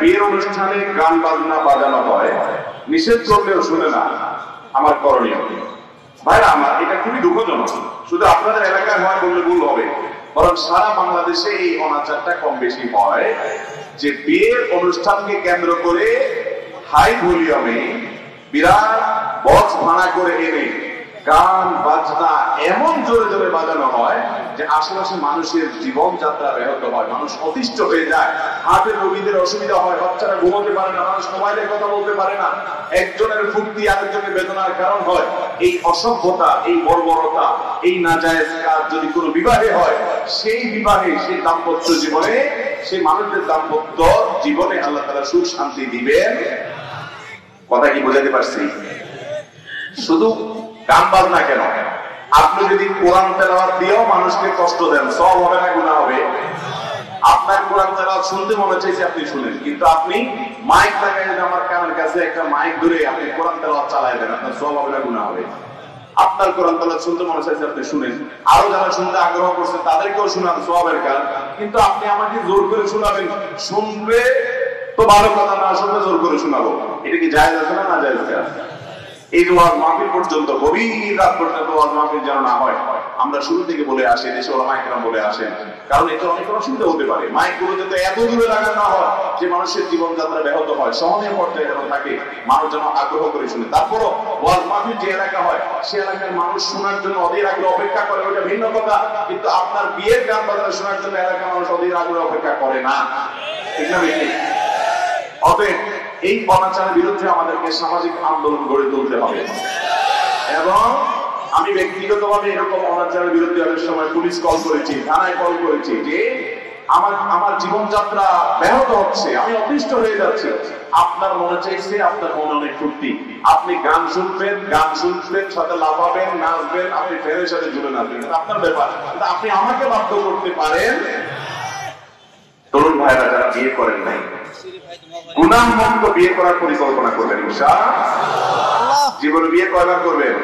বিয়ের অনুষ্ঠানে গান বাজনা বাজানো হয়, নিষেধ করলেও শুনে না, আমার করণীয় ভাইরা আমার, এটা খুবই দুঃখজনক। শুধু আপনাদের এলাকায় হয় বললে ভুল হবে, বরং সারা বাংলাদেশে এই অনাচারটা কম বেশি হয় যে বিয়ের অনুষ্ঠানকে কেন্দ্র করে হাই ভলিউমে বিরাট বক্স ভাড়া করে এনে গান বাজনা এমন জোরে জোরে বাজানো হয় যে আশেপাশে মানুষের জীবনযাত্রা ব্যাহত হয়, মানুষ অতিষ্ঠ হয়ে যায়, হার্টের রোগীদের অসুবিধা হয়, বাচ্চারা ঘুমাতে পারে না, মানুষ মোবাইলের কথা বলতে পারে না, একজনের ফুর্তি আরেকজনের বেদনার কারণ হয়। এই অসভ্যতা, এই বর্বরতা, এই নাজায়েজ কাজ যদি কোনো বিবাহে হয়, সেই বিবাহে, সেই দাম্পত্য জীবনে, সেই মানুষের দাম্পত্য জীবনে আল্লাহ তাআলা সুখ শান্তি দিবেন। কথা কি বোঝাতে পারছি? শুধু গান বাজনা কেন, আপনি যদি কোরআন তেলাওয়াত দিয়েও মানুষকে কষ্ট দেন, সব হবে না গুনাহ হবে? আপনার কোরআন তেলাওয়াত শুনতে মনে চাইছে আপনি শুনেন, কিন্তু আপনি মাইক লাগাই আমার কানের কাছে একটা মাইক ধরে আপনি কোরআন তেলাওয়াত চালাই দেন, আপনার সব হবে না গুনাহ হবে? আপনার কোরআন তেলাওয়াত শুনতে মনে চাইছে আপনি শুনেন, আরো যারা শুনতে আগ্রহ করছে তাদেরকেও শোনান, সওয়াবের কাজ। কিন্তু আপনি আমাকে জোর করে শোনাবেন, শুনবে তো ভালো কথা, না শুনবে জোর করে শোনাবো, এটা কি জায়েজ আছে না জায়েজ আছে? এই ওয়াজ মাহফিল পর্যন্ত, গভীর রাত পর্যন্ত ওয়াজ মাহফিল যেন না হয়, আমরা শুরু থেকে বলে আসি, দেশে ওলামা ইকরাম বলে আসেন, কারণ এতে অনেক অসুবিধা হতে পারে। মাইক গুলো যাতে এত দূরে লাগানো না হয় যে মানুষের জীবনযাত্রা ব্যাহত হয়, সহনীয় পর্যায়ে যেন থাকে, মানুষ যেন আগ্রহ করে শুনে। তারপরও ওয়াজ মাহফিল যে এলাকা হয়, সে এলাকার মানুষ শোনার জন্য অধীর আগ্রহ অপেক্ষা করে, ওইটা ভিন্ন কথা। কিন্তু আপনার বিয়ের গান বাজনা শোনার জন্য এলাকার মানুষ অধীর আগ্রহ অপেক্ষা করে না, ঠিক না বেশি? অতএব এই অনাচারের বিরুদ্ধে আমাদেরকে সামাজিক আন্দোলন গড়ে তুলতে হবে। এবং আমি ব্যক্তিগতভাবে এরকম অনাচারের বিরুদ্ধে অনেক সময় পুলিশ কল করেছি, থানায় কল করেছি যে আমার জীবনযাত্রা ব্যাহত হচ্ছে, আমি অতিষ্ঠ হয়ে যাচ্ছি। আপনার মনে চাইছে, আপনার মনে অনেক ফুর্তি, আপনি গান শুনবেন, সাথে লাফাবেন, নাচবেন, আপনি ফ্রেন্ডের সাথে জুড়ে নাচবেন, আপনার ব্যাপার। কিন্তু আপনি আমাকে বাধ্য করতে পারেন। তরুণ ভাইরা যারা বিয়ে করেন নাই, গুনাহমুক্ত বিয়ে করার পরিকল্পনা করবেন ইনশাআল্লাহ। জীবনে বিয়ে কয়বার করবেন?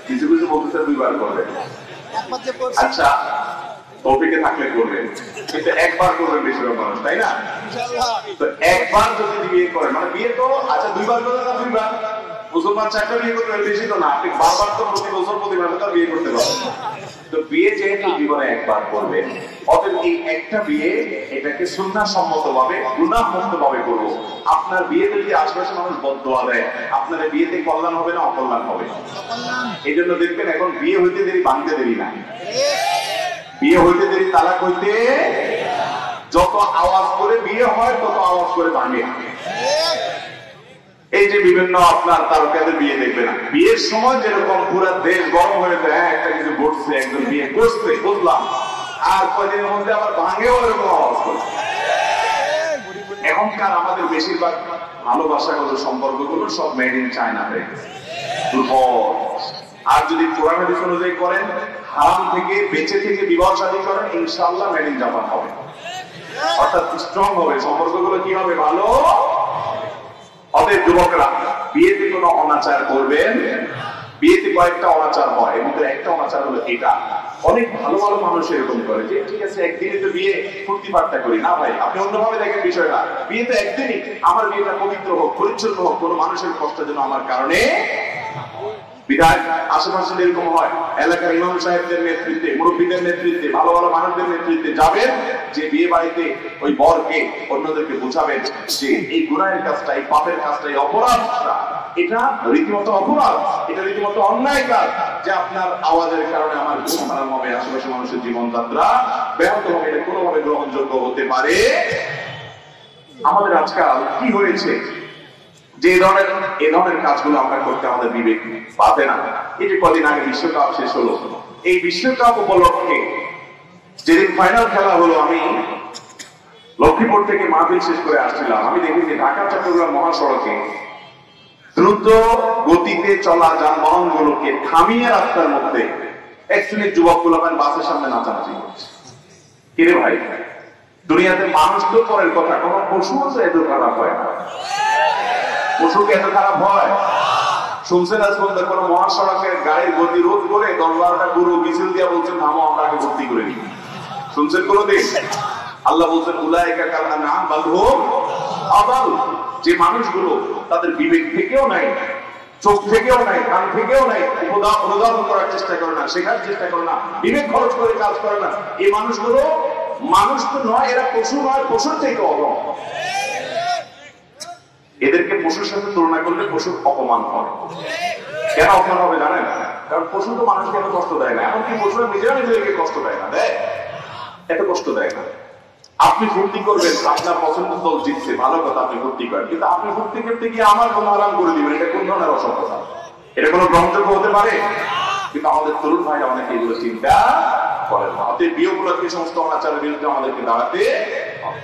কিছু কিছু বলতে 2 বার করবেন। আচ্ছা, তৌফিকে থাকলে করবেন, কিন্তু একবার করবেন বেশিরভাগ মানুষ, তাই না? তো একবার যদি বিয়ে করেন, মানে বিয়ে তো আচ্ছা 2 বার করবেন না 2 বার, মুসলমান 4টা বিয়ে করবেন, বেশি তো না, আপনি বারবার তো প্রতি বছর প্রতি মাসে তো বিয়ে করতে পারবেন। তো বিয়ে যেহেতু জীবনে একবার করবেন, অতএব এই একটা বিয়ে এটাকে সুন্নাহসম্মত ভাবে, গুনাহমুক্ত ভাবে করবো। আপনার বিয়েতে যদি আশেপাশে মানুষ বদদোয়া দেয়, আপনার বিয়েতে কল্যাণ হবে না অকল্যাণ হবে? এই জন্য দেখবেন এখন বিয়ে হইতে দেরি, ভাঙতে দেরি না। বিয়ে হইতে দেরি, তালাক হইতে, যত আওয়াজ করে বিয়ে হয় তত আওয়াজ করে ভাঙে। এই যে বিভিন্ন আপনার তারকাদের বিয়ে দেখবে না, বিয়ের সময় যেরকম পুরো দেশ গরম হয়ে যায়, হ্যাঁ একটা কিছু ঘটছে, একজন বিয়ে করছে বুঝলাম, আর কয়দিনের মধ্যে আবার ভাঙেও এরকম আওয়াজ করছে। এখনকার আমাদের বেশিরভাগ ভালোবাসাগুলো, সম্পর্কগুলো সব মেড ইন চায়না হয়ে গেছে, দুর্বল। আর যদি কোরআন হাদিস অনুযায়ী করেন, হারাম থেকে বেঁচে থেকে বিবাহ শাদী করেন, ইনশাআল্লাহ মেড ইন জাপান হবে, অর্থাৎ স্ট্রং হবে, সম্পর্কগুলো কি হবে? ভালো। অতএব যুবকরা, বিয়েতে কোনো অনাচার করবেন। বিয়েতে কয়েকটা অনাচার হয়, এর মধ্যে একটা অনাচার হলো এটা, অনেক ভালো ভালো মানুষ এরকম করে যে ঠিক আছে একদিনে তো বিয়ে, ফুর্তি ফার্তা করি না। ভাই, আপনি অন্যভাবে দেখেন বিষয়টা। বিয়ে তো একদিনই, আমার বিয়েটা পবিত্র হোক, পরিচ্ছন্ন হোক, কোনো মানুষের কষ্ট যেন আমার কারণে বিধায়। আশেপাশে এরকম হয়, এলাকার ইমাম সাহেবদের নেতৃত্বে, মুরব্বীদের নেতৃত্বে, ভালো ভালো মানুষদের নেতৃত্বে যাবেন, যে বিয়ে বাড়িতে ওই বরকে অন্যদেরকে বোঝাবেন যে এই গুনাহের কাজটা, এই পাপের কাজটা, এই অপরাধটা, এটা রীতিমতো অপরাধ, এটা রীতিমতো অন্যায় কাজ, যে আপনার আওয়াজের কারণে আমার ঘুম হারাম হবে, আশেপাশে মানুষের জীবনযাত্রা ব্যাহত হবে, এটা কোনোভাবে গ্রহণযোগ্য হতে পারে। আমাদের আজকাল কি হয়েছে যে এই ধরনের কাজগুলো আমরা করতে আমাদের বিবেক বাধে না। এই যে কদিন আগে বিশ্বকাপ শেষ হলো, এই বিশ্বকাপ উপলক্ষে যেদিন ফাইনাল খেলা হলো, আমি লক্ষ্মীপুর থেকে মাহফিল শেষ করে আসছিলাম, আমি দেখেছি ঢাকা চট্টগ্রাম মহাসড়কে দ্রুত গতিতে চলা যানবাহন গুলোকে থামিয়ে রাস্তার মধ্যে এক শ্রেণীর যুবক গুলোকে বাসের সামনে নাচানাচি করছে। কিরে ভাই, দুনিয়াতে মানুষ তো পরের কথা, কোন পশু আছে এত খারাপ হয় না? পশুকে এত খারাপ হয়? শুনছেন আজ পর্যন্ত কোন মহাসড়কের গাড়ির গতি রোধ করে 10-12টা গরু মিছিল দিয়ে বলছেন থামো, আমরা আগে ভর্তি করে নিই? শুনছেন কোনদিন? আল্লাহ বলছেন উলাইকা কাল আনআম বাল হুম আদাল। যে মানুষগুলো তাদের বিবেক থেকেও নাই, চোখ থেকেও নাই, কান থেকেও নাই, অনুধাবন করার চেষ্টা করে না, শেখার চেষ্টা করে না, বিবেক খরচ করে কাজ করে না, এই মানুষগুলো মানুষ তো নয়, এরা পশু নয়, পশুর থেকে অধম। এদেরকে পশুর সাথে তুলনা করলে পশুর অপমান হয়। কেন অপমান হবে জানেন? কারণ পশু তো মানুষকে এত কষ্ট দেয় না, এমনকি পশুরা নিজেরা নিজেদেরকে কষ্ট দেয় না, দেয়? এত কষ্ট দেয় না। আপনি ফুর্তি করবেন, আপনার পছন্দের দল জিতছে, ভালো কথা, আপনি ফুর্তি করেন, কিন্তু আপনি ফুর্তি করতে গিয়ে আমার কোনো আরাম করে দিবেন, এটা কোন ধরনের অসভ্যতা? এটা কোনো গ্রহণযোগ্য হতে পারে? কিন্তু আমাদের তরুণ ভাইরা অনেকে এগুলো চিন্তা করেন না। অতএব বিয়ে উপলক্ষে সমস্ত অনাচারের বিরুদ্ধে আমাদেরকে দাঁড়াতে হবে।